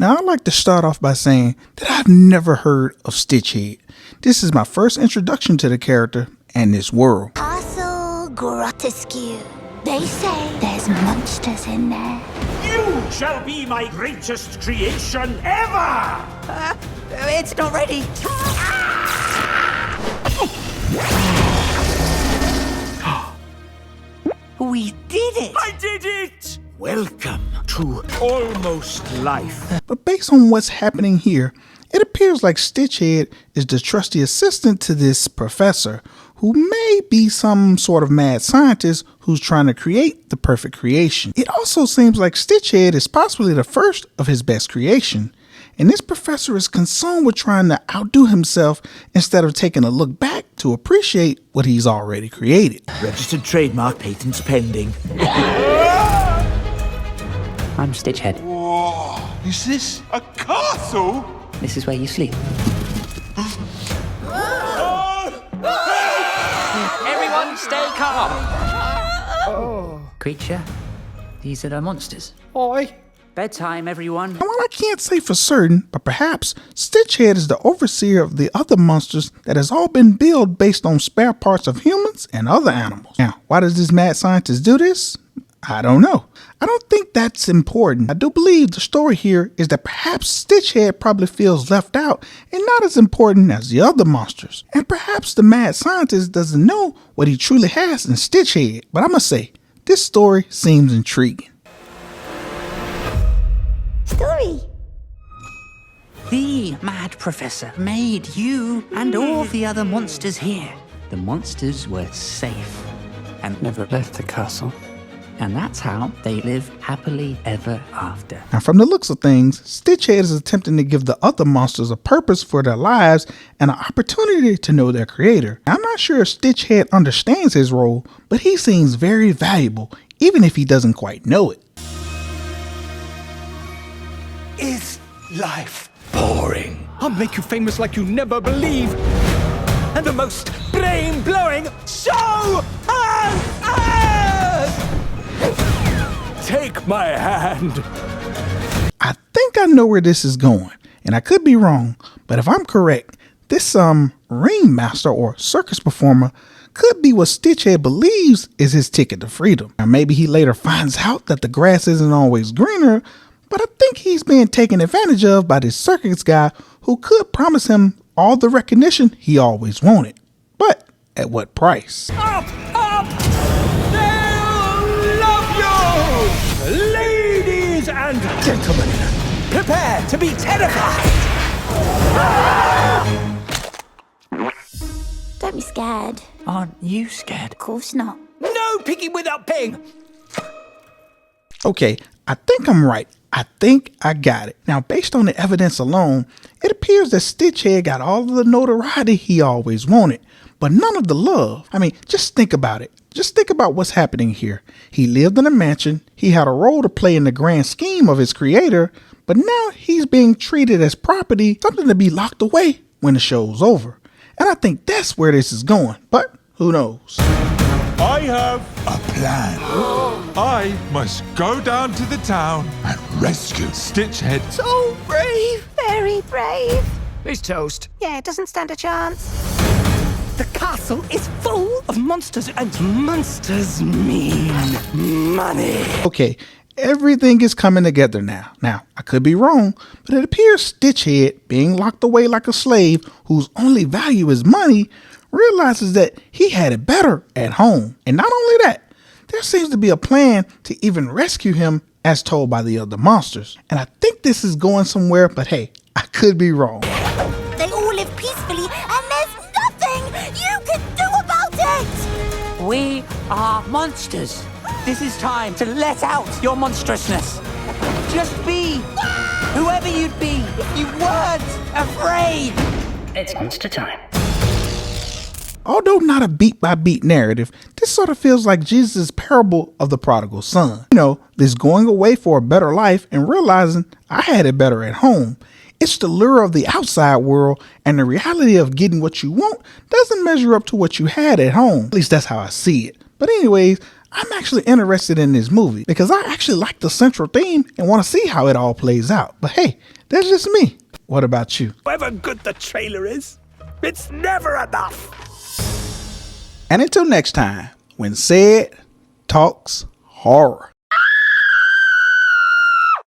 Now, I'd like to start off by saying that I've never heard of Stitchhead. This is my first introduction to the character and this world. Castle Grotesque. They say there's monsters in there. You shall be my greatest creation ever! It's not ready. We did it! I did it! Welcome to almost life. But based on what's happening here, it appears like Stitchhead is the trusty assistant to this professor, who may be some sort of mad scientist who's trying to create the perfect creation. It also seems like Stitchhead is possibly the first of his best creation, and this professor is consumed with trying to outdo himself instead of taking a look back to appreciate what he's already created. Registered trademark patents pending. I'm Stitchhead. Whoa, is this a castle? This is where you sleep. Everyone stay calm. Creature, these are the monsters. Oi. Bedtime, everyone. And while I can't say for certain, but perhaps Stitchhead is the overseer of the other monsters that has all been built based on spare parts of humans and other animals. Now, why does this mad scientist do this? I don't know. I don't think that's important. I do believe the story here is that perhaps Stitchhead probably feels left out and not as important as the other monsters. And perhaps the mad scientist doesn't know what he truly has in Stitchhead. But I must say, this story seems intriguing. Story. The mad professor made you and all the other monsters here. The monsters were safe and Never left the castle. And that's how they live happily ever after. Now, from the looks of things, Stitchhead is attempting to give the other monsters a purpose for their lives and an opportunity to know their creator. Now, I'm not sure if Stitchhead understands his role, but he seems very valuable, even if he doesn't quite know it. Is life boring? I'll make you famous like you never believe. And the most brain-blowing show on earth! Take my hand. I think I know where this is going, and I could be wrong, but if I'm correct, this ringmaster or circus performer could be what Stitchhead believes is his ticket to freedom. Now, maybe he later finds out that the grass isn't always greener, but I think he's being taken advantage of by this circus guy who could promise him all the recognition he always wanted. But at what price? Up, up! They'll love you! Ladies and gentlemen, prepare to be terrified! Don't be scared. Aren't you scared? Of course not. No picking without paying! Okay, I think I'm right. I think I got it. Now, based on the evidence alone, it appears that Stitchhead got all of the notoriety he always wanted, but none of the love. I mean, just think about it. Just think about what's happening here. He lived in a mansion, he had a role to play in the grand scheme of his creator, but now he's being treated as property, something to be locked away when the show's over. And I think that's where this is going, but who knows? I have a plan. I must go down to the town and rescue Stitchhead. So brave! Very brave. It's toast. Yeah, it doesn't stand a chance. The castle is full of monsters, and monsters mean money. Okay, everything is coming together now. Now, I could be wrong, but it appears Stitchhead, being locked away like a slave whose only value is money, realizes that he had it better at home. And not only that, there seems to be a plan to even rescue him as told by the other monsters. And I think this is going somewhere, but hey, I could be wrong. They all live peacefully and there's nothing you can do about it! We are monsters. This is time to let out your monstrousness. Just be whoever you'd be if you weren't afraid. It's monster time. Although not a beat-by-beat narrative, this sort of feels like Jesus' parable of the prodigal son. You know, this going away for a better life and realizing I had it better at home. It's the lure of the outside world, and the reality of getting what you want doesn't measure up to what you had at home. At least that's how I see it. But anyways, I'm actually interested in this movie because I actually like the central theme and want to see how it all plays out. But hey, that's just me. What about you? However good the trailer is, it's never enough. And until next time, when CEDtalks horror.